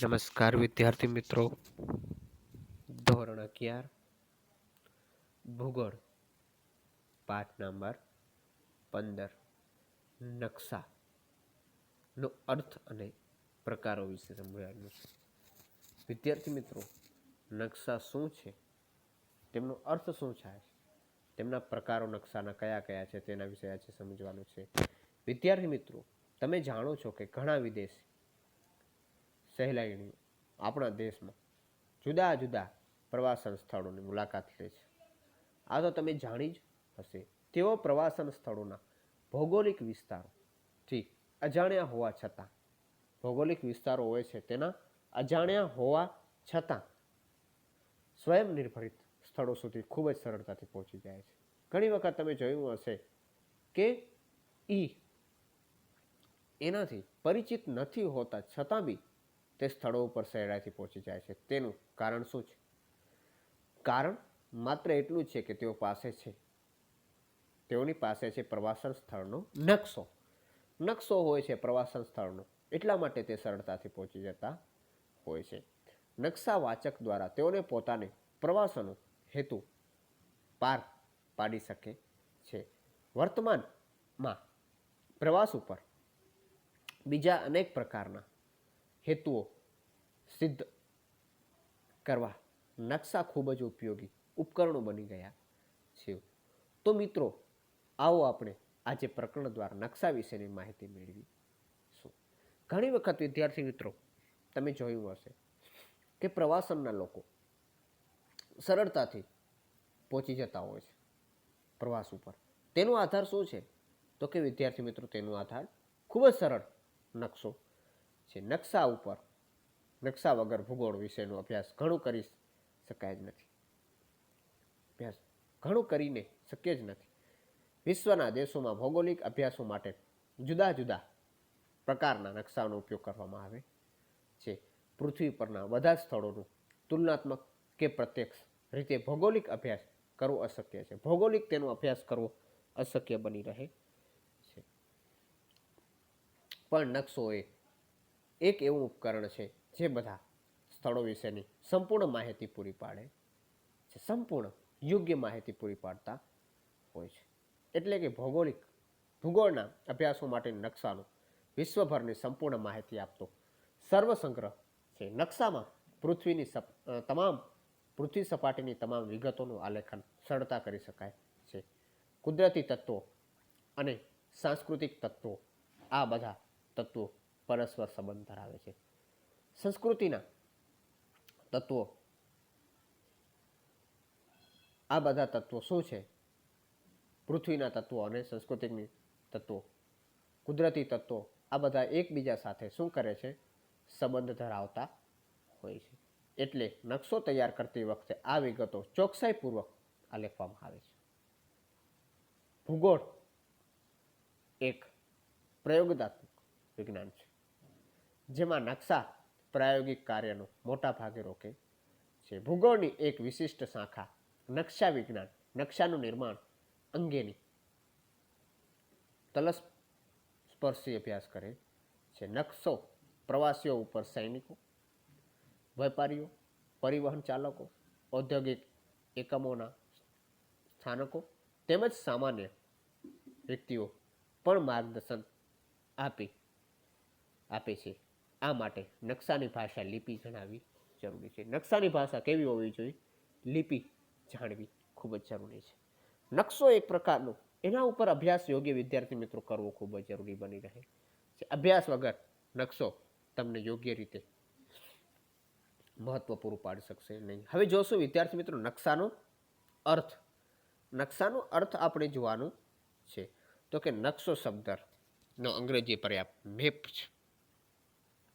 નમસ્કાર વિદ્યાર્થી મિત્રો. ધોરણ 11 ભૂગોળ પાઠ નંબર 15 નકશાનો અર્થ અને પ્રકારો વિશે સમજાવવાનું છે. વિદ્યાર્થી મિત્રો, નકશા શું છે, તેમનો અર્થ શું થાય, તેમના પ્રકારો નકશાના કયા કયા છે તેના વિશે આજે સમજવાનું છે. વિદ્યાર્થી મિત્રો, તમે જાણો છો કે ઘણા વિદેશી સહેલાણીઓ આપણા દેશમાં જુદા જુદા પ્રવાસન સ્થળોની મુલાકાત લે છે. આ તો તમે જાણી જ હશે. તેઓ પ્રવાસન સ્થળોના ભૌગોલિક વિસ્તારોથી અજાણ્યા હોવા છતાં ભૌગોલિક વિસ્તારો હોય છે તેના અજાણ્યા હોવા છતાં સ્વયંનિર્ભરિત સ્થળો સુધી ખૂબ જ સરળતાથી પહોંચી જાય છે. ઘણી વખત તમે જોયું હશે કે એનાથી પરિચિત નથી હોતા છતાં બી તે સ્થળો ઉપર સહેલાઈથી પહોંચી જાય છે. તેનું કારણ શું છે? કારણ માત્ર એટલું જ છે કે તેઓની પાસે છે પ્રવાસન સ્થળનો નકશો. નકશો હોય છે પ્રવાસન સ્થળનો, એટલા માટે તે સરળતાથી પહોંચી જતા હોય છે. નકશા વાચક દ્વારા તેઓને પોતાને પ્રવાસનો હેતુ પાર પાડી શકે છે. વર્તમાનમાં પ્રવાસ ઉપર બીજા અનેક પ્રકારના હેતુઓ સિદ્ધ કરવા નકશા ખૂબ જ ઉપયોગી ઉપકરણો બની ગયા છે. તો મિત્રો, આવો આપણે આજે પ્રકરણ દ્વારા નકશા વિશેની માહિતી મેળવીશું. ઘણી વખત વિદ્યાર્થી મિત્રો, તમે જોયું હશે કે પ્રવાસનના લોકો સરળતાથી પહોંચી જતા હોય છે પ્રવાસ ઉપર. તેનો આધાર શું છે? તો કે વિદ્યાર્થી મિત્રો, તેનો આધાર ખૂબ જ સરળ નકશો છે. નકશા વગર ભૂગોળ વિશેનો અભ્યાસ ઘણું કરી શકાય જ નથી. ઘણું કરીને શક્ય જ નથી. વિશ્વના દેશોમાં ભૌગોલિક અભ્યાસો માટે જુદા જુદા પ્રકારના નકશાનો ઉપયોગ કરવામાં આવે છે. પૃથ્વી પરના બધા સ્થળોનું તુલનાત્મક કે પ્રત્યક્ષ રીતે ભૌગોલિક અભ્યાસ કરવો અશક્ય છે. તેનો અભ્યાસ કરવો અશક્ય બની રહે છે. પણ નકશો એ એક એવું ઉપકરણ છે જે બધા સ્થળો વિશેની સંપૂર્ણ માહિતી પૂરી પાડે છે. સંપૂર્ણ યોગ્ય માહિતી પૂરી પાડતા હોય છે. એટલે કે ભૂગોળના અભ્યાસો માટે નકશાનો વિશ્વભરની સંપૂર્ણ માહિતી આપતો સર્વસંગ્રહ છે. નકશામાં પૃથ્વી સપાટીની તમામ વિગતોનું આલેખન સરળતા કરી શકાય છે. કુદરતી તત્વો અને સાંસ્કૃતિક તત્વો, આ બધા તત્વો પરસ્પર સંબંધ ધરાવે છે. સંસ્કૃતિના તત્વો, આ બધા તત્વો શું છે? પૃથ્વીના તત્વો અને સાંસ્કૃતિક તત્વો, કુદરતી તત્વો, આ બધા એકબીજા સાથે શું કરે છે? સંબંધ ધરાવતા હોય છે. એટલે નકશો તૈયાર કરતી વખતે આ વિગતો ચોકસાઈપૂર્વક આલેખવામાં આવે છે. ભૂગોળ એક પ્રયોગાત્મક વિજ્ઞાન છે જેમાં નકશા પ્રાયોગિક કાર્યનો મોટા ભાગે રોકે છે. ભૂગોળની એક વિશિષ્ટ શાખા નકશા વિજ્ઞાન નકશાનું નિર્માણ અંગેની તલસ્પર્શી અભ્યાસ કરે છે. નકશો પ્રવાસીઓ ઉપર સૈનિકો, વેપારીઓ, પરિવહન ચાલકો, ઔદ્યોગિક એકમોના સ્થાનકો તેમજ સામાન્ય વ્યક્તિઓ પણ માર્ગદર્શન આપે છે. આ માટે નકશાની ભાષા લિપિ જણાવવી જરૂરી છે. નકશાની ભાષા કેવી હોવી જોઈએ? લિપિ જાણવી ખૂબ જ જરૂરી છે. નકશો એક પ્રકારનો, એના ઉપર અભ્યાસ યોગ્ય વિદ્યાર્થી મિત્રો કરવો ખૂબ જ જરૂરી બની રહે છે. અભ્યાસ વગર નકશો તમને યોગ્ય રીતે મહત્વ પૂરું પાડી શકશે નહીં. હવે જોશું વિદ્યાર્થી મિત્રો નકશાનો અર્થ. નકશાનો અર્થ આપણે જોવાનું છે. તો કે નકશો શબ્દનો અંગ્રેજી પર્યાય મેપ છે.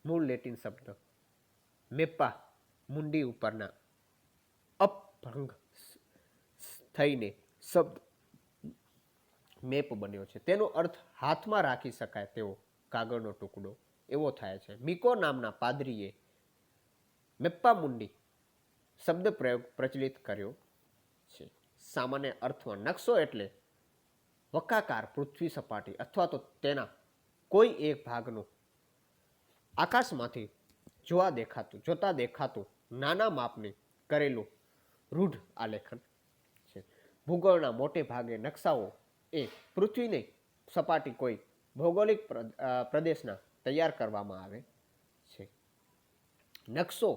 મૂળ લેટિન શબ્દ મેપ્પા મુંડી ઉપરના અપભ્રંગ થઈને શબ્દ મેપ બન્યો છે. તેનો અર્થ હાથમાં રાખી શકાય તેવો કાગળનો ટુકડો એવો થાય છે. મિકો નામના પાદરીએ મેપ્પા મુંડી શબ્દ પ્રયોગ પ્રચલિત કર્યો છે. સામાન્ય અર્થમાં નકશો એટલે વક્રાકાર પૃથ્વી સપાટી અથવા તો તેના કોઈ એક ભાગનો આકાશમાંથી જોતા દેખાતું નાના માપની કરેલું રૂઢ આલેખન છે. ભૂગોળના મોટે ભાગે નકશાઓ એ પૃથ્વીની સપાટી કોઈ ભૌગોલિક પ્રદેશના તૈયાર કરવામાં આવે છે. નકશો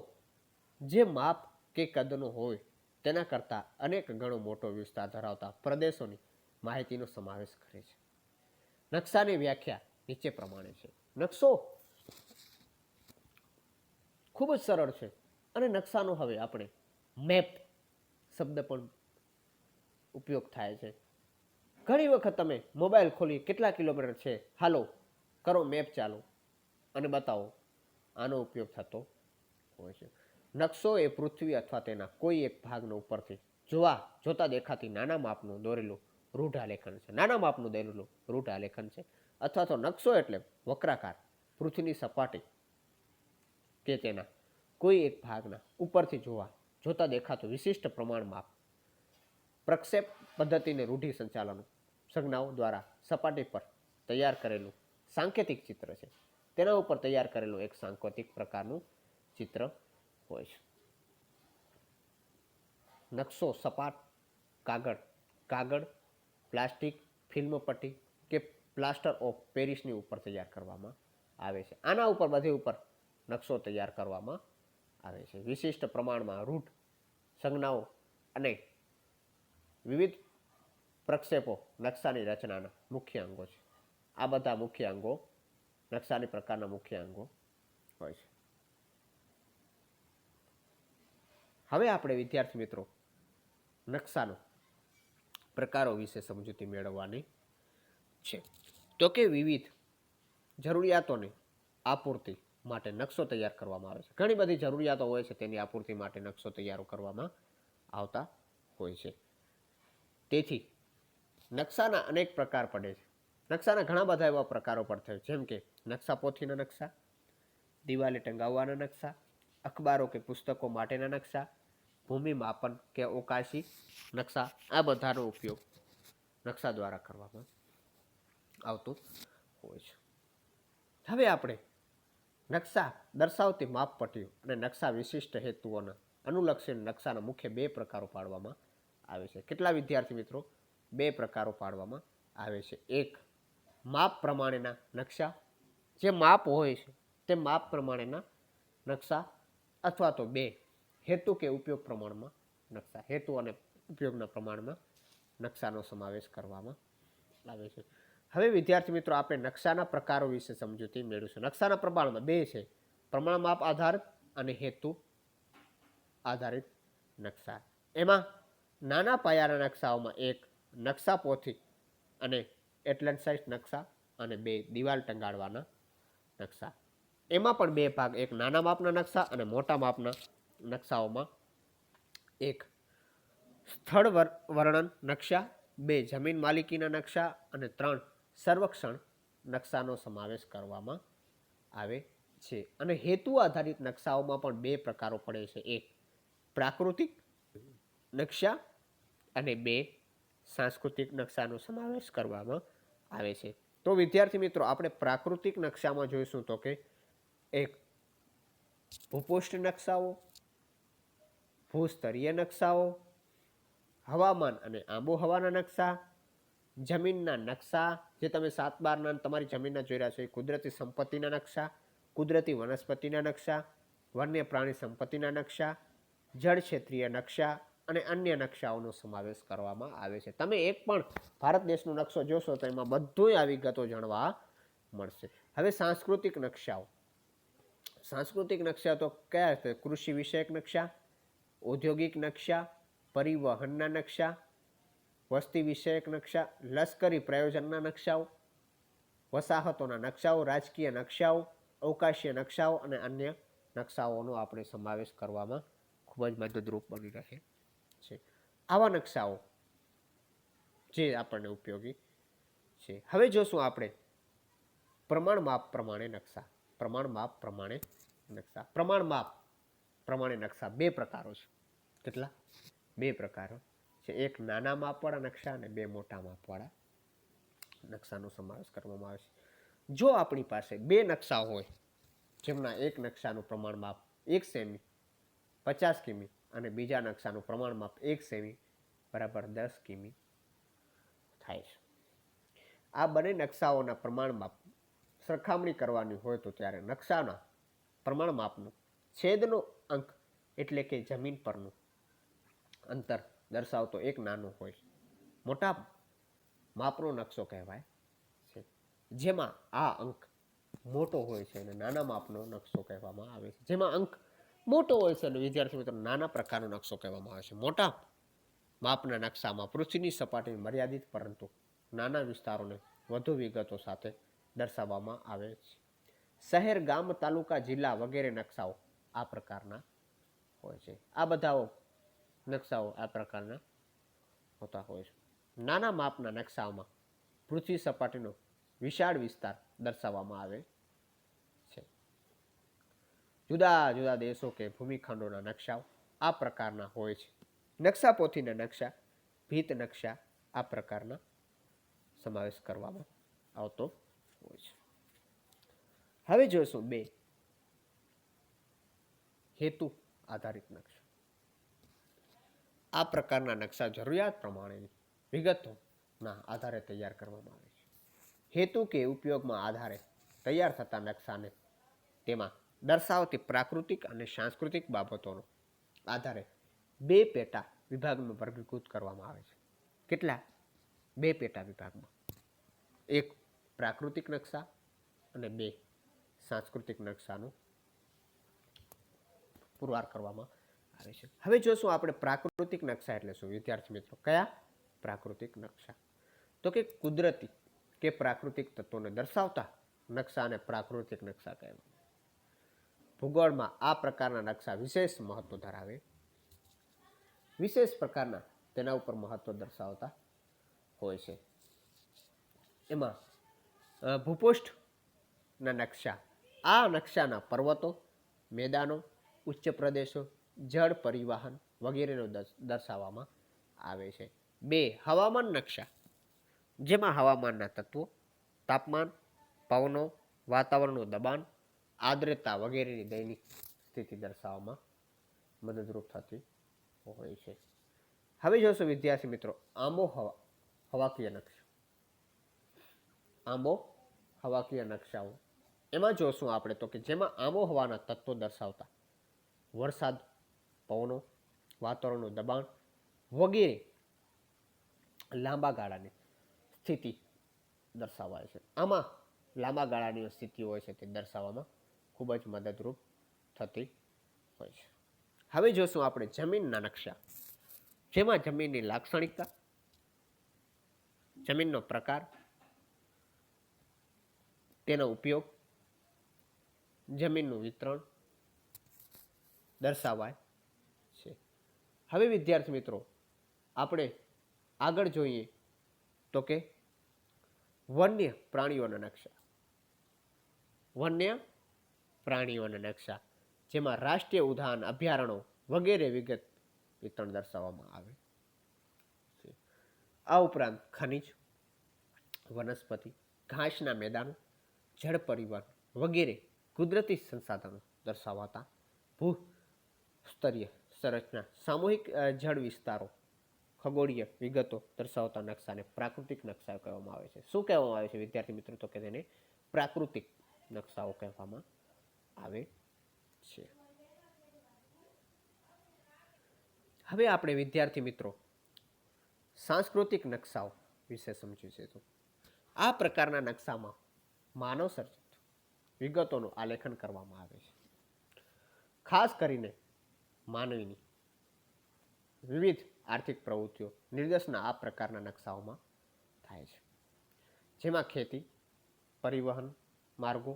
જે માપ કે કદનો હોય તેના કરતાં અનેક ગણો મોટો વિસ્તાર ધરાવતા પ્રદેશોની માહિતીનો સમાવેશ કરે છે. નકશાની વ્યાખ્યા નીચે પ્રમાણે છે. નકશો ખૂબ જ સરળ છે અને નકશાનો હવે આપણે મેપ શબ્દ પણ ઉપયોગ થાય છે. ઘણી વખત તમે મોબાઈલ ખોલી કેટલા કિલોમીટર છે હાલો કરો મેપ ચાલુ અને બતાવો, આનો ઉપયોગ થતો હોય છે. નકશો એ પૃથ્વી અથવા તેના કોઈ એક ભાગનો ઉપરથી જોતા દેખાતી નાના માપનું દોરેલું રૂઢ આલેખન છે. નાના માપનું દોરેલું રૂઢ આલેખન છે. અથવા તો નકશો એટલે વક્રાકાર પૃથ્વીની સપાટી કે તેના કોઈ એક ભાગના ઉપરથી જોતા દેખાતું વિશિષ્ટ પ્રમાણ માપ. પ્રક્ષેપ પદ્ધતિને રૂઢિ સંચાલનો સંજ્ઞાઓ દ્વારા સપાટી પર તૈયાર કરેલું સાંકેતિક ચિત્ર છે. તેના ઉપર તૈયાર કરેલું એક સાંકેતિક પ્રકારનું ચિત્ર હોય છે. નકશો સપાટ કાગળ, પ્લાસ્ટિક, ફિલ્મ પટ્ટી કે પ્લાસ્ટર ઓફ પેરિસની ઉપર તૈયાર કરવામાં આવે છે. આના ઉપર બધી ઉપર નકશો તૈયાર કરવામાં આવે છે. વિશિષ્ટ પ્રમાણમાં રૂઢ સંજ્ઞાઓ અને વિવિધ પ્રક્ષેપો નકશાની રચનાના મુખ્ય અંગો છે. આ બધા મુખ્ય અંગો નકશાની પ્રકારના મુખ્ય અંગો હોય છે. હવે આપણે વિદ્યાર્થી મિત્રો નકશાનો પ્રકારો વિશે સમજૂતી મેળવવાની છે. તો કે વિવિધ જરૂરિયાતોની આપૂર્તિ માટે નકશો તૈયાર કરવામાં આવે છે. ઘણી બધી જરૂરિયાતો હોય છે, તેની આપૂર્તિ માટે નકશો તૈયાર કરવામાં આવતા હોય છે. તેથી નકશાના અનેક પ્રકાર પડે છે. નકશાના ઘણા બધા એવા પ્રકારો પડતા હોય, જેમ કે નકશા પોથીના નકશા, દિવાલે ટંગાવવાના નકશા, અખબારો કે પુસ્તકો માટેના નકશા, ભૂમિ માપન કે અવકાશી નકશા. આ બધાનો ઉપયોગ નકશા દ્વારા કરવામાં આવતું હોય છે. હવે આપણે નકશા દર્શાવતી માપપટ્ટીઓ અને નકશા વિશિષ્ટ હેતુઓના અનુલક્ષીને નકશાના મુખ્ય બે પ્રકારો પાડવામાં આવે છે. કેટલા વિદ્યાર્થી મિત્રો? બે પ્રકારો પાડવામાં આવે છે. એક, માપ પ્રમાણેના નકશા. જે માપ હોય છે તે માપ પ્રમાણેના નકશા. અથવા તો બે, હેતુ કે ઉપયોગ પ્રમાણમાં નકશા. હેતુ અને ઉપયોગના પ્રમાણમાં નકશાનો સમાવેશ કરવામાં આવે છે. હવે વિદ્યાર્થી મિત્રો આપણે નકશાના પ્રકારો વિશે સમજૂતી મેળવીશું. નકશાના પ્રમાણમાં બે છે, પ્રમાણ માપ આધારિત અને હેતુ આધારિત નકશા. એમાં નાના પાયાના નકશાઓમાં એક, નકશા પોથી અને એટલાન્ટ સાઇઝ નકશા, અને બે, દિવાલ ટંગાડવાના નકશા. એમાં પણ બે ભાગ, એક નાના માપના નકશા અને મોટા માપના નકશાઓમાં એક, સ્થળ વર્ણન નકશા, બે, જમીન માલિકીના નકશા, અને ત્રણ, સર્વેક્ષણ નકશાનો સમાવેશ કરવામાં આવે છે. અને હેતુ આધારિત નકશાઓમાં પણ બે પ્રકારો પડે છે. એક, પ્રાકૃતિક નકશા, અને બે, સાંસ્કૃતિક નકશાનો સમાવેશ કરવામાં આવે છે. તો વિદ્યાર્થી મિત્રો આપણે પ્રાકૃતિક નકશામાં જોઈશું તો કે એક, ભૂપૃષ્ઠ નકશાઓ, ભૂસ્તરીય નકશાઓ, હવામાન અને આબોહવાના નકશા, જમીનના નકશા, જે તમે 7/12 તમારી જમીનના જોઈ રહ્યા છો, એ કુદરતી સંપત્તિના નકશા, કુદરતી વનસ્પતિના નકશા, વન્ય પ્રાણી સંપત્તિના નકશા, જળ ક્ષેત્રીય નકશા અને અન્ય નકશાઓનો સમાવેશ કરવામાં આવે છે. તમે એક પણ ભારત દેશનો નકશો જોશો તો એમાં બધું આવી વિગતો જાણવા મળશે. હવે સાંસ્કૃતિક નકશાઓ. સાંસ્કૃતિક નકશા તો કયા છે? કૃષિ વિષયક નકશા, ઔદ્યોગિક નકશા, પરિવહનના નકશા, વસ્તી વિષયક નકશા, લશ્કરી પ્રયોજનના નકશાઓ, વસાહતોના નકશાઓ, રાજકીય નકશાઓ, અવકાશીય નકશાઓ અને અન્ય નકશાઓનો આપણે સમાવેશ કરવામાં ખૂબ જ મદદરૂપ બની રહે છે. આવા નકશાઓ જે આપણને ઉપયોગી છે. હવે જોશું આપણે પ્રમાણ માપ પ્રમાણે નકશા. પ્રમાણ માપ પ્રમાણે નકશા. પ્રમાણ માપ પ્રમાણે નકશા બે પ્રકારો છે. કેટલા? બે પ્રકારો છે. એક નાના માપવાળા નકશા અને બે મોટા માપવાળા નકશાનો સમાવેશ કરવામાં આવે છે. જો આપણી પાસે બે નકશા હોય જેમના એક નકશાનું પ્રમાણ માપ 1 સેમી 50 કિમી અને બીજા નકશાનું પ્રમાણ માપ 1 સેમી બરાબર 10 કિમી થાય છે. આ બંને નકશાઓના પ્રમાણ માપ સરખામણી કરવાની હોય તો ત્યારે નકશાના પ્રમાણ માપનું છેદનો અંક એટલે કે જમીન પરનું અંતર દર્શાવતો એક નાનો હોય મોટા માપનો નકશો કહેવાય છે, જેમાં આ અંક મોટો હોય છે અને નાના માપનો નકશો કહેવામાં આવે છે. જેમાં અંક મોટો હોય છે અને વિદ્યાર્થી મિત્રો નાના પ્રકારનો નકશો કહેવામાં આવે છે. મોટા માપના નકશામાં પૃથ્વીની સપાટી મર્યાદિત પરંતુ નાના વિસ્તારોને વધુ વિગતો સાથે દર્શાવવામાં આવે છે. શહેર, ગામ, તાલુકા, જિલ્લા વગેરે નકશાઓ આ પ્રકારના હોય છે. આ બધા નકશાઓ આ પ્રકારના હોતા હોય છે. નાના માપના નકશાઓમાં પૃથ્વી સપાટીનો વિશાળ વિસ્તાર દર્શાવવામાં આવે છે. જુદા જુદા દેશો કે ભૂમિખંડોના નકશાઓ આ પ્રકારના હોય છે. નકશા પોથીના નકશા, ભીત નકશા આ પ્રકારના સમાવેશ કરવામાં આવતો હોય છે. હવે જોઈશું 2 હેતુ આધારિત નકશા. આ પ્રકારના નકશા જરૂરિયાત પ્રમાણેની વિગતોના આધારે તૈયાર કરવામાં આવે છે. હેતુ કે ઉપયોગમાં આધારે તૈયાર થતા નકશાને તેમાં દર્શાવતી પ્રાકૃતિક અને સાંસ્કૃતિક બાબતોનો આધારે 2 પેટા વિભાગમાં વર્ગીકૃત કરવામાં આવે છે. કેટલા? 2 પેટા વિભાગમાં. 1 પ્રાકૃતિક નકશા અને 2 સાંસ્કૃતિક નકશાનું પુરવાર કરવામાં આવે છે. હવે જોશું આપણે પ્રાકૃતિક નકશા એટલે શું વિદ્યાર્થી મિત્રો. કયા પ્રાકૃતિક નકશા? તો કે કુદરતી કે પ્રાકૃતિક તત્વોને દર્શાવતા નકશાને પ્રાકૃતિક નકશા કહેવાય. ભૂગોળમાં આ પ્રકારના નકશા વિશેષ મહત્વ ધરાવે. વિશેષ પ્રકારના તેના ઉપર મહત્વ દર્શાવતા હોય છે. એમાં ભૂપૃષ્ઠના નકશા, આ નકશાના પર્વતો, મેદાનો, ઉચ્ચ પ્રદેશો, જળ પરિવહન વગેરેનો દર્શાવવામાં આવે છે. 2 હવામાન નકશા, જેમાં હવામાનના તત્વો, તાપમાન, પવનો, વાતાવરણનું દબાણ, આર્દ્રતા વગેરેની દૈનિક સ્થિતિ દર્શાવવામાં મદદરૂપ થતી હોય છે. હવે જોશો વિદ્યાર્થી મિત્રો હવાકીય નકશા. હવાકીય નકશાઓ એમાં જોશું આપણે તો કે જેમાં આબોહવાના તત્વો દર્શાવતા વરસાદ, પવનો, વાતાવરણનું દબાણ વગેરે લાંબા ગાળાની સ્થિતિ દર્શાવાય છે. આમાં લાંબા ગાળાની સ્થિતિ હોય છે તે દર્શાવવામાં ખૂબ જ મદદરૂપ થતી હોય છે. હવે જોશું આપણે જમીનના નકશા, જેમાં જમીનની લાક્ષણિકતા, જમીનનો પ્રકાર, તેનો ઉપયોગ, જમીનનું વિતરણ દર્શાવાય છે. હવે વિદ્યાર્થી મિત્રો આપણે આગળ જોઈએ તો કે વન્ય પ્રાણીઓના નકશા. વન્ય પ્રાણીઓના નકશા, જેમાં રાષ્ટ્રીય ઉદ્યાન, અભયારણ્યો વગેરે વિગત વિતરણ દર્શાવવામાં આવે છે. આ ઉપરાંત ખનિજ, વનસ્પતિ, ઘાસના મેદાનો, જળ પરિવહન વગેરે કુદરતી સંસાધનો દર્શાવતા ભૂસ્તરીય સંરચના, સામૂહિક જળ વિસ્તારો, ખગોળીય વિગતો દર્શાવતા નકશાને પ્રાકૃતિક નકશા કહેવામાં આવે છે. શું કહેવામાં આવે છે વિદ્યાર્થી મિત્રો? તો કે તેને પ્રાકૃતિક નકશાઓ કહેવામાં આવે છે. હવે આપણે વિદ્યાર્થી મિત્રો સાંસ્કૃતિક નકશાઓ વિશે સમજીશું. આ પ્રકારના નકશામાં માનવ સર્જિત વિગતોનું આલેખન કરવામાં આવે છે. ખાસ કરીને માનવીની વિવિધ આર્થિક પ્રવૃત્તિઓ નિર્દેશના આ પ્રકારના નકશાઓમાં થાય છે, જેમાં ખેતી, પરિવહન માર્ગો,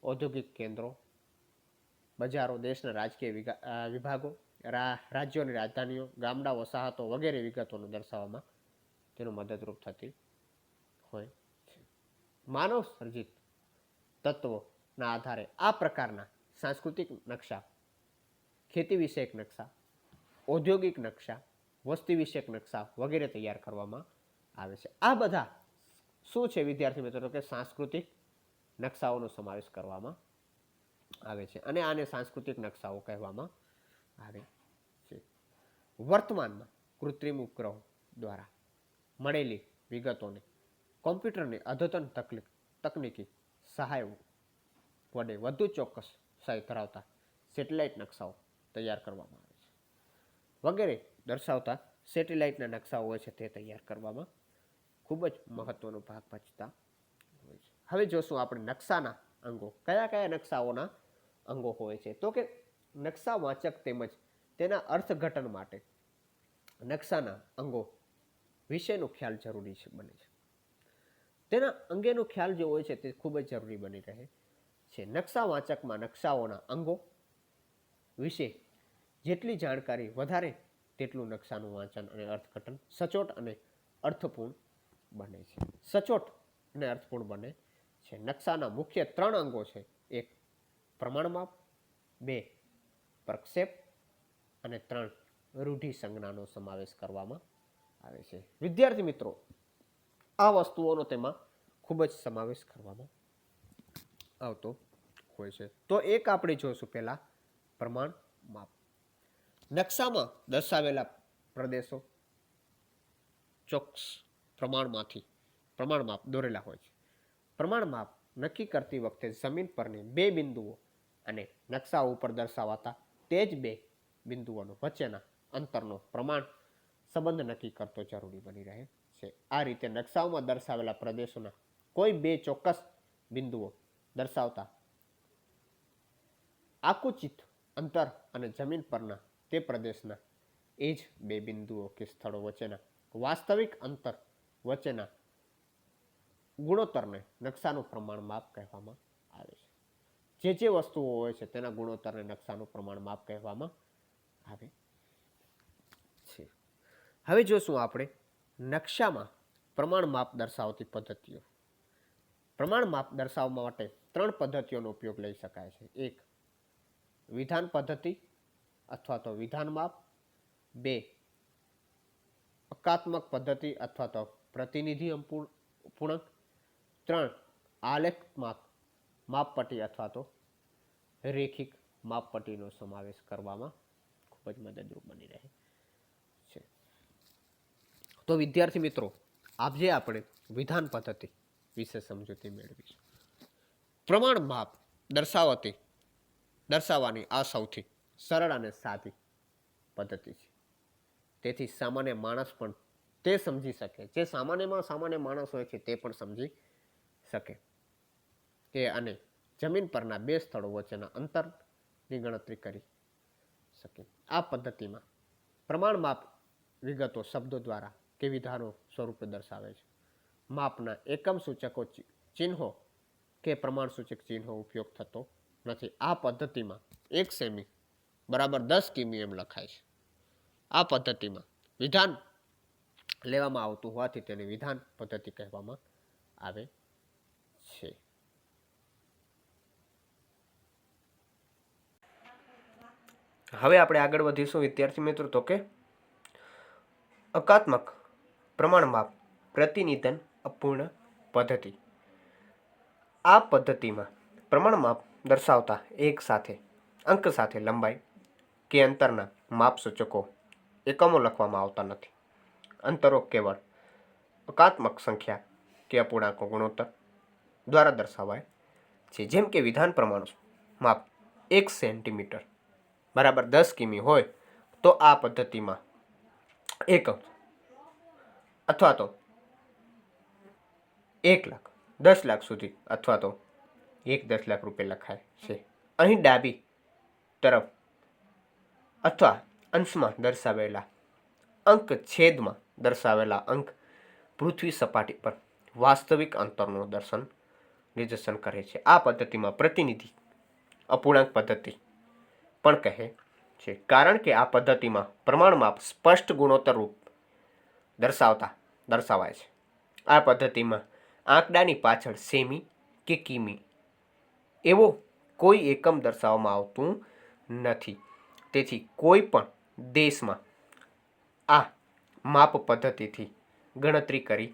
ઔદ્યોગિક કેન્દ્રો, બજારો, દેશના રાજકીય વિભાગો, રાજ્યોની રાજધાનીઓ, ગામડા, વસાહતો વગેરે વિગતોનું દર્શાવવામાં તેનું મદદરૂપ થતી હોય છે. માનવ સર્જિત તત્વોના આધારે આ પ્રકારના સાંસ્કૃતિક નકશા, ખેતી વિષયક નકશા, ઔદ્યોગિક નકશા, વસ્તી વિષયક નકશા વગેરે તૈયાર કરવામાં આવે છે. આ બધા શું છે વિદ્યાર્થી મિત્રો? કે સાંસ્કૃતિક નકશાઓનો સમાવેશ કરવામાં આવે છે અને આને સાંસ્કૃતિક નકશાઓ કહેવામાં આવે છે. વર્તમાનમાં કૃત્રિમ ઉપગ્રહો દ્વારા મળેલી વિગતોને કોમ્પ્યુટરની અદ્યતન તકનીકી સહાય વડે વધુ ચોકસાઈ ધરાવતા સેટેલાઇટ નકશાઓ તૈયાર કરવામાં આવે છે. વગેરે દર્શાવતા સેટેલાઇટના નકશાઓ હોય છે તે તૈયાર કરવામાં ખૂબ જ મહત્વનો ભાગ ભજતા હોય છે. હવે જોશું આપણે નકશાના અંગો. કયા કયા નકશાઓના અંગો હોય છે? તો કે નકશા વાંચક તેમજ તેના અર્થઘટન માટે નકશાના અંગો વિશેનો ખ્યાલ જરૂરી બને છે. તેના અંગેનો ખ્યાલ જે હોય છે તે ખૂબ જ જરૂરી બની રહે છે. નકશા વાંચકમાં નકશાઓના અંગો વિશે જેટલી જાણકારી વધારે તેટલું નકશાનું વાંચન અને અર્થઘટન સચોટ અને અર્થપૂર્ણ બને છે. સચોટ અને અર્થપૂર્ણ બને છે. નકશાના મુખ્ય 3 અંગો છે. 1 પ્રમાણમાપ, 2 પ્રક્ષેપ અને 3 રૂઢિ સંજ્ઞાનો સમાવેશ કરવામાં આવે છે. વિદ્યાર્થી મિત્રો, આ વસ્તુઓનો તેમાં ખૂબ જ સમાવેશ કરવામાં આવતો હોય છે. તો એક આપણે જોઈશું પહેલા પ્રમાણ માપ. નકશામાં દર્શાવેલા પ્રદેશો ચોક્કસ પ્રમાણ માપ દોરેલા હોય છે. પ્રમાણ માપ નક્કી કરતી વખતે જમીન પરની 2 બિંદુઓ અને નકશા ઉપર દર્શાવાતા તે જ 2 બિંદુઓનો વચ્ચેના અંતરનો પ્રમાણ સંબંધ નક્કી કરતો જરૂરી બની રહે છે. આ રીતે નકશાઓમાં દર્શાવેલા પ્રદેશોના કોઈ 2 ચોક્કસ બિંદુઓ દર્શાવતા આકુચિત અંતર અને જમીન પરના તે પ્રદેશના એ જ 2 બિંદુઓ કે સ્થળો વચ્ચેના વાસ્તવિક અંતર વચ્ચેના ગુણોત્તરને નકશાનું પ્રમાણ માપ કહેવામાં આવે છે. જે વસ્તુઓ હોય છે તેના ગુણોત્તરને નકશાનું પ્રમાણ માપ કહેવામાં આવે છે. હવે જોશું આપણે નકશામાં પ્રમાણ માપ દર્શાવતી પદ્ધતિઓ. પ્રમાણ માપ દર્શાવવા માટે 3 પદ્ધતિઓનો ઉપયોગ લઈ શકાય છે. 1 વિધાન પદ્ધતિ અથવા તો વિધાન માપ, 2 એકાત્મક પદ્ધતિ અથવા તો પ્રતિનિધિ અપૂર્ણાંક, 3 આલેખાત્મક માપપટ્ટી અથવા તો રેખિક માપપટ્ટીનો સમાવેશ કરવામાં ખૂબ જ મદદરૂપ બની રહે છે. તો વિદ્યાર્થી મિત્રો, આજે આપણે વિધાન પદ્ધતિ વિશે સમજૂતી મેળવીશું. પ્રમાણ માપ દર્શાવવાની આ સૌથી સરળ અને સાદી પદ્ધતિ છે. તેથી સામાન્ય માણસ પણ તે સમજી શકે. જે સામાન્ય માણસ હોય છે તે પણ સમજી શકે કે અને જમીન પરના 2 સ્થળો વચ્ચેના અંતરની ગણતરી કરી શકે. આ પદ્ધતિમાં પ્રમાણ માપ વિગતો શબ્દો દ્વારા કે વિધાનો સ્વરૂપે દર્શાવે છે. માપના એકમ સૂચકો ચિહ્નો કે પ્રમાણ સૂચક ચિહ્નો ઉપયોગ થતો નથી. આ પદ્ધતિમાં 1 સેમી બરાબર 10 કિમી એમ લખાય છે. આ પદ્ધતિમાં વિધાન લેવામાં આવતું હોવાથી તેને વિધાન પદ્ધતિ કહેવામાં આવે છે. હવે આપણે આગળ વધીશું વિદ્યાર્થી મિત્રો. તો કે એકાત્મક પ્રમાણ માપ પ્રતિનિધિન અપૂર્ણ પદ્ધતિ. આ પદ્ધતિમાં પ્રમાણ માપ દર્શાવતા અંક સાથે લંબાઈ કે અંતરના માપ સૂચકો એકમો લખવામાં આવતા નથી. અંતરો કેવળ એકાત્મક સંખ્યા કે અપૂર્ણાંકો ગુણોત્તર દ્વારા દર્શાવાય છે. જેમ કે વિધાન પ્રમાણ માપ 1 સેન્ટીમીટર બરાબર 10 કિમી હોય તો આ પદ્ધતિમાં એકમ અથવા તો 1 લાખ 10 લાખ સુધી અથવા તો 10 લાખ રૂપિયા લખાય છે. અહીં ડાબી તરફ અથવા અંશમાં દર્શાવેલા અંક છેદમાં દર્શાવેલા અંક પૃથ્વી સપાટી પર વાસ્તવિક અંતરનું નિદર્શન કરે છે. આ પદ્ધતિમાં પ્રતિનિધિ અપૂર્ણાંક પદ્ધતિ પણ કહે છે, કારણ કે આ પદ્ધતિમાં પ્રમાણ માપ સ્પષ્ટ ગુણોત્તર રૂપ દર્શાવાય છે. આ પદ્ધતિમાં આંકડાની પાછળ સેમી કે કિમી એવો કોઈ એકમ દર્શાવવામાં આવતું નથી. તેથી કોઈ પણ દેશમાં આ માપ પદ્ધતિથી ગણતરી કરી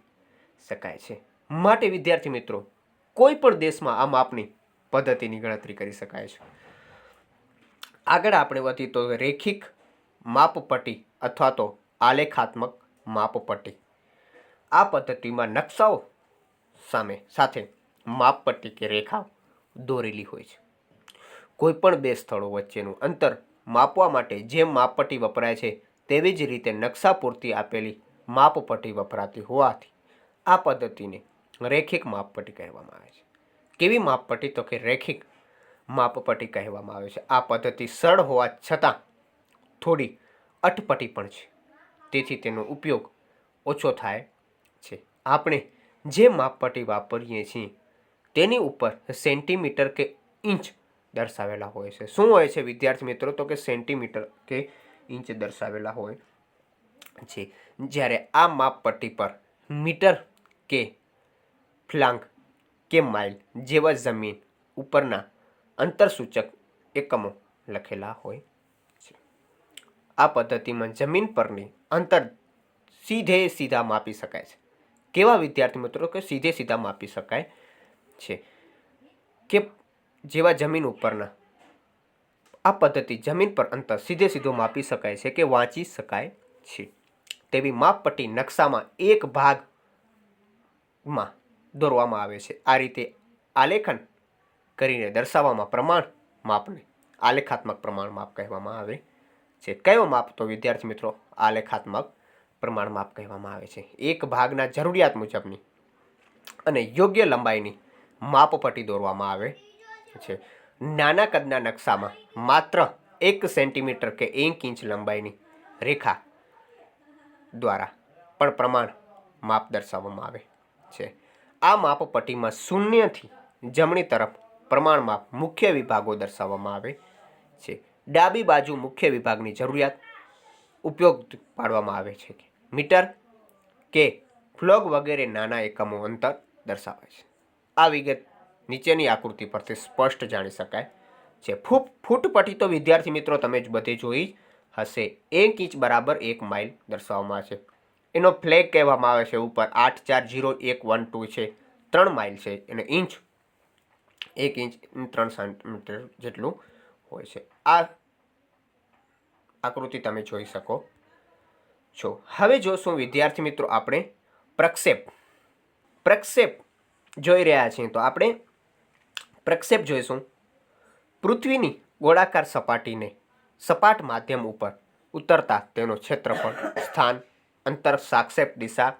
શકાય છે. માટે વિદ્યાર્થી મિત્રો, કોઈ પણ દેશમાં આ માપની પદ્ધતિની ગણતરી કરી શકાય છે. આગળ આપણે વધીએ તો રેખિક માપપટ્ટી અથવા તો આલેખાત્મક માપપટ્ટી. આ પદ્ધતિમાં નકશાઓ સાથે માપપટ્ટી કે રેખા દોરેલી હોય છે. કોઈપણ બે સ્થળો વચ્ચેનું અંતર માપવા માટે જેમ માપપટ્ટી વપરાય છે તેવી જ રીતે નકશા પૂરતી આપેલી માપપટ્ટી વપરાતી હોવાથી આ પદ્ધતિને રેખિક માપપટ્ટી કહેવામાં આવે છે. કેવી માપપટ્ટી? તો કે રેખિક માપપટ્ટી કહેવામાં આવે છે. આ પદ્ધતિ સરળ હોવા છતાં થોડી અટપટી પણ છે, તેથી તેનો ઉપયોગ ઓછો થાય છે. આપણે જે માપપટ્ટી વાપરીએ છીએ તેની ઉપર સેન્ટીમીટર કે ઇંચ દર્શાવેલા હોય છે. શું હોય છે વિદ્યાર્થી મિત્રો? તો કે સેન્ટીમીટર કે ઇંચ દર્શાવેલા હોય છે. જ્યારે આ માપપટ્ટી પર મીટર કે ફ્લાંગ કે માઇલ જેવા જમીન ઉપરના અંતરસૂચક એકમો લખેલા હોય છે. આ પદ્ધતિમાં જમીન પરની અંતર સીધા માપી શકાય છે. કેવા વિદ્યાર્થી મિત્રો? કે સીધા માપી શકાય છે કે જેવા જમીન ઉપરના આ પદ્ધતિ જમીન પર અંતર સીધું માપી શકાય છે કે વાંચી શકાય છે તેવી માપપટ્ટી નકશામાં એક ભાગમાં દોરવામાં આવે છે. આ રીતે આલેખન કરીને દર્શાવવામાં પ્રમાણ માપને આલેખાત્મક પ્રમાણ માપ કહેવામાં આવે છે. કયો માપ? તો વિદ્યાર્થી મિત્રો આલેખાત્મક પ્રમાણ માપ કહેવામાં આવે છે. એક ભાગના જરૂરિયાત મુજબની અને યોગ્ય લંબાઈની માપપટ્ટી દોરવામાં આવે છે. નાના કદના નકશામાં માત્ર 1 સેન્ટીમીટર કે 1 ઇંચ લંબાઈની રેખા દ્વારા પણ પ્રમાણ માપ દર્શાવવામાં આવે છે. આ માપપટ્ટીમાં શૂન્યથી જમણી તરફ પ્રમાણ માપ મુખ્ય વિભાગો દર્શાવવામાં આવે છે. ડાબી બાજુ મુખ્ય વિભાગની જરૂરિયાત ઉપયોગ પાડવામાં આવે છે. મીટર કે ફ્લોગ વગેરે નાના એકમો અંતર દર્શાવે છે. આ વિગત નીચેની આકૃતિ પરથી સ્પષ્ટ જાણી શકાય છે. ફૂટપટ્ટી તો વિદ્યાર્થી મિત્રો તમે જ બધે જોઈ હશે. 1 ઇંચ બરાબર 1 માઇલ દર્શાવવામાં આવે છે. એનો ફ્લેગ કહેવામાં આવે છે ઉપર 840112 છે, 3 માઇલ છે. અને ઇંચ 1 ઇંચ 3 સેન્ટીમીટર જેટલું હોય છે. આ આકૃતિ તમે જોઈ શકો છો. હવે જોશું વિદ્યાર્થી મિત્રો આપણે પ્રક્ષેપ જોઈ રહ્યા છીએ. તો આપણે પ્રક્ષેપ જોઈશું. પૃથ્વીની ગોળાકાર સપાટીને સપાટ માધ્યમ ઉપર ઉતરતા તેનો ક્ષેત્રફળ, સ્થાન, અંતર, સાપેક્ષ દિશા,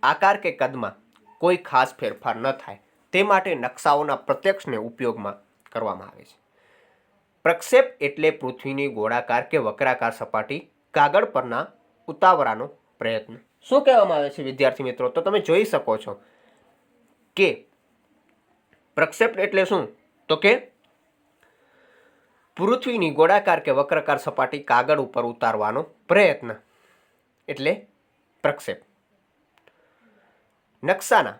આકાર કે કદમાં કોઈ ખાસ ફેરફાર ન થાય તે માટે નકશાઓના પ્રત્યક્ષને ઉપયોગમાં કરવામાં આવે છે. પ્રક્ષેપ એટલે પૃથ્વીની ગોળાકાર કે વક્રાકાર સપાટી કાગળ પરના ઉતારવાનો પ્રયત્ન. શું કહેવામાં આવે છે વિદ્યાર્થી મિત્રો? તો તમે જોઈ શકો છો કે પ્રક્ષેપ એટલે શું? તો કે પૃથ્વીની ગોળાકાર કે વક્રાકાર સપાટી કાગળ ઉપર ઉતારવાનો પ્રયત્ન એટલે પ્રક્ષેપ. નકશાના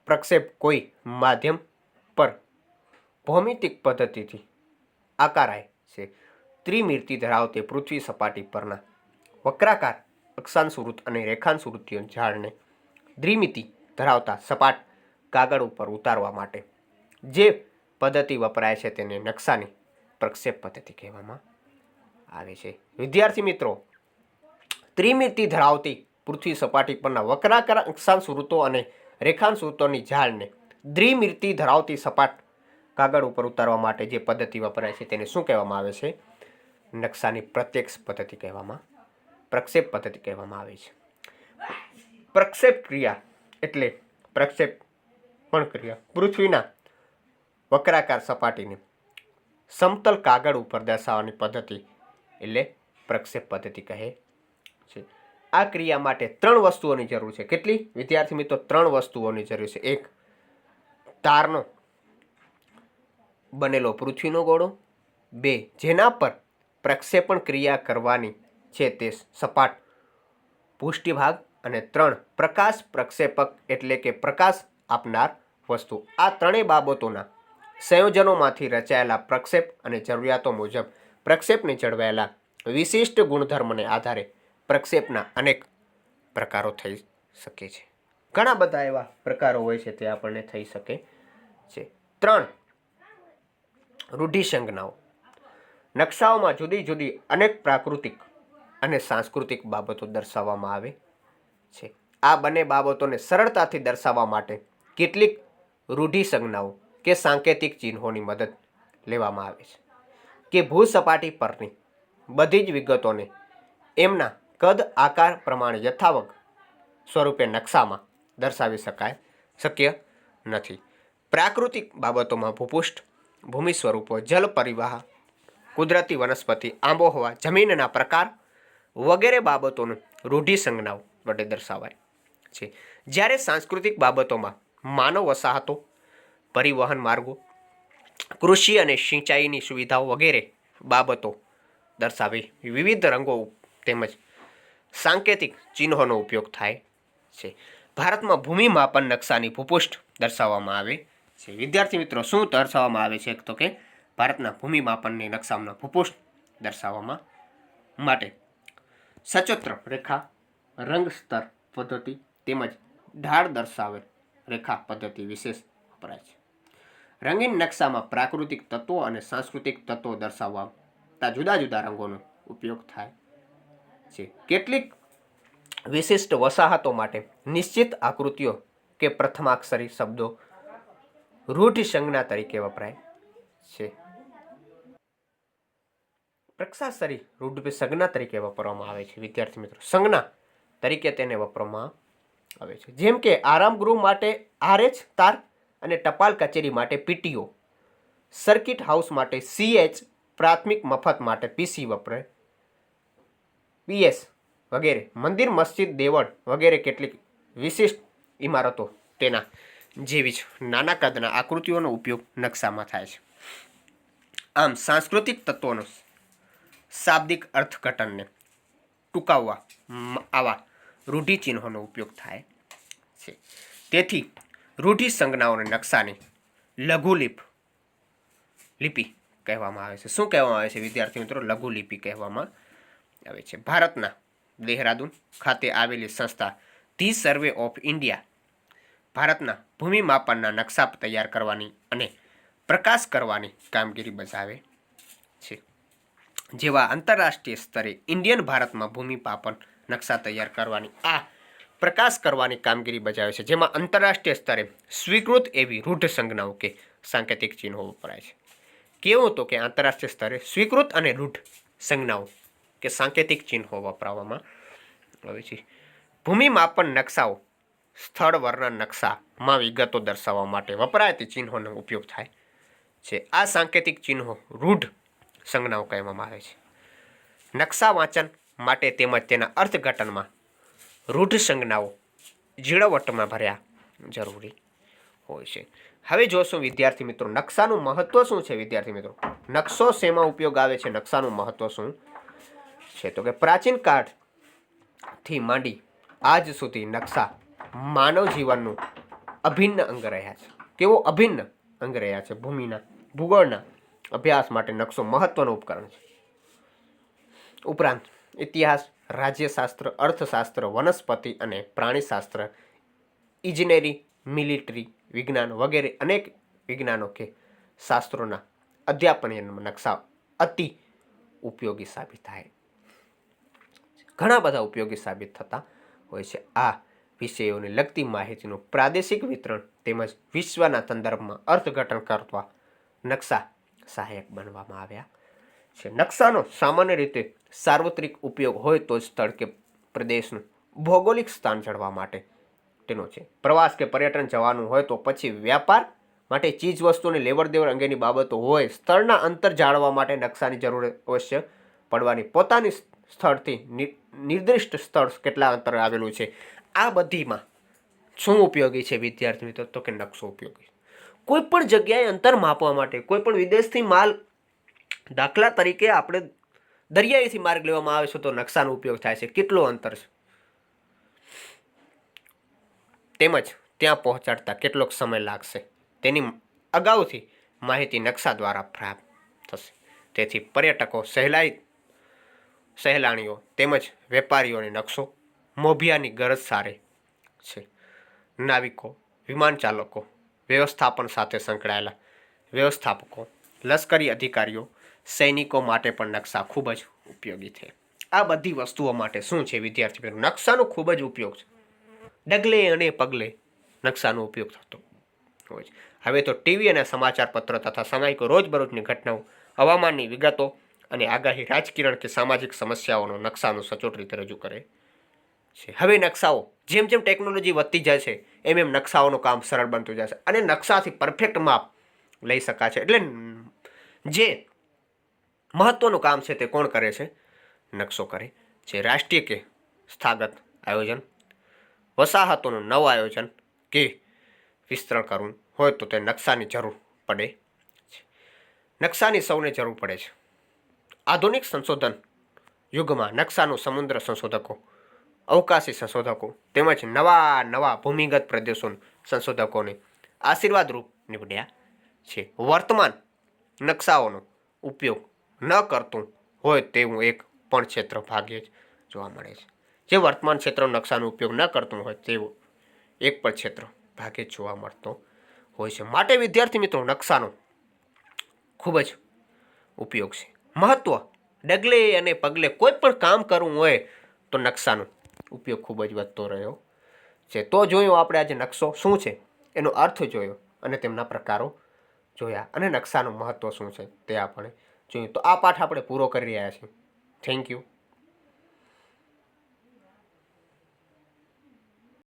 પ્રક્ષેપ કોઈ માધ્યમ પર ભૌમિતિક પદ્ધતિથી આકારાય છે. ત્રિમિતિ ધરાવતી પૃથ્વી સપાટી પરના વક્રાકાર અક્ષાંશવૃત્ત અને રેખાંશવૃત્ત ઝાડને દ્વિમિતિ ધરાવતા સપાટ કાગળ ઉપર ઉતારવા માટે જે પદ્ધતિ વપરાય છે તેને નકશાની પ્રક્ષેપ પદ્ધતિ કહેવામાં આવે છે. વિદ્યાર્થી મિત્રો, ત્રિમિતિ ધરાવતી પૃથ્વી સપાટી પરના વક્રાકાર અક્ષાંશવૃત્તો અને રેખાંશવૃત્તોની ઝાડને દ્વિમિતિ ધરાવતી સપાટ કાગળ ઉપર ઉતારવા માટે જે પદ્ધતિ વપરાય છે તેને શું કહેવામાં આવે છે? નકશાની પ્રક્ષેપ પદ્ધતિ કહેવામાં આવે છે. પ્રક્ષેપ ક્રિયા એટલે પ્રક્ષેપણ ક્રિયા પૃથ્વીના વક્રાકાર સપાટીને સમતલ કાગળ ઉપર દર્શાવવાની પદ્ધતિ એટલે પ્રક્ષેપ પદ્ધતિ કહે છે. આ ક્રિયા માટે 3 વસ્તુઓની જરૂર છે. કેટલી વિદ્યાર્થી મિત્રો? 3 વસ્તુઓની જરૂર છે. 1 તારનો બનેલો પૃથ્વીનો ગોળો, 2 જેના પર પ્રક્ષેપણ ક્રિયા કરવાની છે તે સપાટ પૃષ્ઠભાગ, અને 3 પ્રકાશ પ્રક્ષેપક એટલે કે પ્રકાશ આપનાર વસ્તુ. આ ત્રણેય બાબતોના સંયોજનોમાંથી રચાયેલા પ્રક્ષેપ અને જરૂરિયાતો મુજબ પ્રક્ષેપને જળવાયેલા વિશિષ્ટ ગુણધર્મને આધારે પ્રક્ષેપના અનેક પ્રકારો થઈ શકે છે. ઘણા બધા એવા પ્રકારો હોય છે તે આપણને થઈ શકે છે. 3 રૂઢિસંજ્ઞાઓ. નકશાઓમાં જુદી જુદી અનેક પ્રાકૃતિક અને સાંસ્કૃતિક બાબતો દર્શાવવામાં આવે છે. આ બંને બાબતોને સરળતાથી દર્શાવવા માટે કેટલીક રૂઢિસંજ્ઞાઓ કે સાંકેતિક ચિહ્નોની મદદ લેવામાં આવે છે કે ભૂસપાટી પરની બધી જ વિગતોને એમના કદ આકાર પ્રમાણે યથાવત સ્વરૂપે નકશામાં દર્શાવી શક્ય નથી. પ્રાકૃતિક બાબતોમાં ભૂપૃષ્ઠ, ભૂમિ સ્વરૂપો, જલ પરિવાહ, કુદરતી વનસ્પતિ, આબોહવા, જમીનના પ્રકાર વગેરે બાબતોનું રૂઢિસંજ્ઞાઓ વડે દર્શાવાય છે. જ્યારે સાંસ્કૃતિક બાબતોમાં માનવ વસાહતો, પરિવહન માર્ગો, કૃષિ અને સિંચાઈની સુવિધાઓ વગેરે બાબતો દર્શાવી વિવિધ રંગો તેમજ સાંકેતિક ચિહ્નોનો ઉપયોગ થાય છે. ભારતમાં ભૂમિ માપન નકશાની ભૂપૃષ્ઠ દર્શાવવામાં આવે છે. વિદ્યાર્થી મિત્રો, શું દર્શાવવામાં આવે છે? તો કે ભારતના ભૂમિ માપનની નકશામાં ભૂપૃષ્ઠ દર્શાવવામાં માટે સચોત્ર રેખા, રંગ સ્તર પદ્ધતિ તેમજ ઢાળ દર્શાવેલ રેખા પદ્ધતિ વિશેષ વપરાય છે. રંગીન નકશામાં પ્રાકૃતિક તત્વો અને સાંસ્કૃતિક તત્વો દર્શાવતા જુદા જુદા રંગોનો ઉપયોગ થાય છે. કેટલીક વિશિષ્ટ વસાહતો માટે નિશ્ચિત આકૃતિઓ કે પ્રથમાક્ષરી શબ્દો રૂઢિસંજ્ઞા તરીકે વપરાય છે. પ્રક્ષાક્ષરી રૂઢિસંજ્ઞા તરીકે વાપરવામાં આવે છે. વિદ્યાર્થી મિત્રો, સંજ્ઞા તરીકે તેને વાપરવામાં આવે છે. જેમ કે આરામગૃહ માટે RH તાર અને ટપાલ કચેરી માટે PTO, સર્કિટ હાઉસ માટે CH, પ્રાથમિક મફત માટે PC વપરાય, PS વગેરે. મંદિર, મસ્જિદ, દેવળ વગેરે કેટલીક વિશિષ્ટ ઇમારતો તેના જેવી જ નાના કદના આકૃતિઓનો ઉપયોગ નકશામાં થાય છે. આમ સાંસ્કૃતિક તત્વોનો શાબ્દિક અર્થઘટનને ટૂંકાવવા આવા રૂઢિચિહ્નોનો ઉપયોગ થાય છે. તેથી રૂઢિસંજ્ઞાઓને નકશાની લઘુલિપિ કહેવામાં આવે છે. શું કહેવામાં આવે છે વિદ્યાર્થી મિત્રો? લઘુલિપિ કહેવામાં આવે છે. ભારતના દેહરાદૂન ખાતે આવેલી સંસ્થા ધી સર્વે ઓફ ઇન્ડિયા ભારતના ભૂમિ માપનના નકશા તૈયાર કરવાની અને પ્રકાશ કરવાની કામગીરી બજાવે છે. જેવા આંતરરાષ્ટ્રીય સ્તરે ઇન્ડિયન ભારતમાં ભૂમિ માપન નકશા તૈયાર કરવાની પ્રકાશ કરવાની કામગીરી બજાવે છે. જેમાં આંતરરાષ્ટ્રીય સ્તરે સ્વીકૃત એવી રૂઢ સંજ્ઞાઓ કે સાંકેતિક ચિહ્નો વપરાય છે. કેવું તો કે આંતરરાષ્ટ્રીય સ્તરે સ્વીકૃત અને રૂઢ સંજ્ઞાઓ કે સાંકેતિક ચિહ્નો વપરાવામાં આવે છે. ભૂમિ માપન નકશાઓ સ્થળ વર્ણન નકશામાં વિગતો દર્શાવવા માટે વપરાતી ચિહ્નોનો ઉપયોગ થાય છે. આ સાંકેતિક ચિહ્નો રૂઢ સંજ્ઞાઓ કહેવામાં આવે છે. નકશા વાંચન માટે તેમજ તેના અર્થઘટનમાં રૂઢ સંજ્ઞાઓ ઝીણવટમાં ભર્યા જરૂરી હોય છે. હવે જોશું વિદ્યાર્થી મિત્રો, નકશાનું મહત્વ શું છે? વિદ્યાર્થી મિત્રો, નકશો શેમાં ઉપયોગ આવે છે? નકશાનું મહત્વ શું છે? તો કે પ્રાચીન કાળથી માંડી આજ સુધી નકશા માનવ જીવનનું અભિન્ન અંગ રહ્યા છે. કેવો અભિન્ન અંગ રહ્યા છે? ભૂમિના ભૂગોળના અભ્યાસ માટે નકશો મહત્વનું ઉપકરણ છે. ઉપરાંત ઇતિહાસ, રાજ્યશાસ્ત્ર, અર્થશાસ્ત્ર, વનસ્પતિ અને પ્રાણીશાસ્ત્ર, ઇજનેરી, મિલિટરી વિજ્ઞાન વગેરે અનેક વિજ્ઞાનો કે શાસ્ત્રોના અધ્યાપનમાં નકશા અતિ ઉપયોગી સાબિત થાય. ઘણા બધા ઉપયોગી સાબિત થતા હોય છે. આ વિષયોને લગતી માહિતીનું પ્રાદેશિક વિતરણ તેમજ વિશ્વના સંદર્ભમાં અર્થઘટન કરવા નકશા સહાયક બનવામાં આવ્યા છે. નકશાનો સામાન્ય રીતે સાર્વત્રિક ઉપયોગ હોય તો સ્થળ કે પ્રદેશનું ભૌગોલિક સ્થાન જાણવા માટે તેનો છે. પ્રવાસ કે પર્યટન જવાનું હોય તો પછી વ્યાપાર માટે ચીજ વસ્તુની લેવડ દેવડ અંગેની બાબતો હોય, સ્થળના અંતર જાણવા માટે નકશાની જરૂર અવશ્ય પડવાની, પોતાની સ્થળથી નિર્દિષ્ટ સ્થળ કેટલા અંતરે આવેલું છે, આ બધીમાં શું ઉપયોગી છે વિદ્યાર્થી મિત્રો? તો કે નકશો ઉપયોગી. કોઈ પણ જગ્યાએ અંતર માપવા માટે, કોઈ પણ વિદેશથી માલ, દાખલા તરીકે આપણે દરિયાઈથી માર્ગ લેવામાં આવે છે તો નકશાનો ઉપયોગ થાય છે. કેટલું અંતર છે તેમજ ત્યાં પહોંચાડતા કેટલોક સમય લાગશે તેની અગાઉથી માહિતી નકશા દ્વારા પ્રાપ્ત થશે. તેથી પર્યટકો, સહેલાણીઓ તેમજ વેપારીઓને નકશો મોભિયાની ગરજ સારે છે. નાવિકો, વિમાન ચાલકો, વ્યવસ્થાપન સાથે સંકળાયેલા વ્યવસ્થાપકો, લશ્કરી અધિકારીઓ સૈનિકો માટે પણ નકશા ખૂબ જ ઉપયોગી છે. આ બધી વસ્તુઓ માટે શું છે વિદ્યાર્થી મિત્રો, નકશાનો ખૂબ જ ઉપયોગ છે. ડગલે અને પગલે નકશાનો ઉપયોગ થતો હોય છે. હવે તો ટીવી અને સમાચાર પત્ર તથા સામાયિકો રોજબરોજની ઘટનાઓ, હવામાનની વિગતો અને આગાહી, રાજકીય કે સામાજિક સમસ્યાઓનો નકશાનો સચોટ રીતે રજૂ કરે છે. હવે નકશાઓ જેમ જેમ ટેકનોલોજી વધતી જાય છે એમ એમ નકશાઓનું કામ સરળ બનતું જાય છે અને નકશાથી પરફેક્ટ માપ લઈ શકાય છે. એટલે જે મહત્વનું કામ છે તે કોણ કરે છે? નકશો કરે છે. રાષ્ટ્રીય કે સ્થાગત આયોજન, વસાહતોનું નવું આયોજન કે વિસ્તરણ કરવું હોય તો તે નકશાની જરૂર પડે છે. નકશાની સૌને જરૂર પડે છે. આધુનિક સંશોધન યુગમાં નકશાનું સમુદ્ર સંશોધકો, અવકાશી સંશોધકો તેમજ નવા ભૂમિગત પ્રદેશોના સંશોધકોને આશીર્વાદરૂપ નીવડ્યા છે. વર્તમાન નકશાઓનો ઉપયોગ ન કરતું હોય તેવું એક પણ ક્ષેત્ર ભાગ્યે જ જોવા મળે છે. જે વર્તમાન ક્ષેત્ર નકશાનો ઉપયોગ ન કરતું હોય તેવું એક પણ ક્ષેત્ર ભાગ્યે જ જોવા મળતો હોય છે. માટે વિદ્યાર્થી મિત્રો નકશાનો ખૂબ જ ઉપયોગ છે. મહત્વ, ડગલે અને પગલે કોઈ પણ કામ કરવું હોય તો નકશાનો ઉપયોગ ખૂબ જ વધતો રહ્યો છે. તો જોયું આપણે આજે નકશો શું છે, એનો અર્થ જોયો અને તેમના પ્રકારો જોયા અને નકશાનું મહત્વ શું છે તે આપણે જોયું. તો આ પાઠ આપણે પૂરો કરી રહ્યા છીએ. Thank you.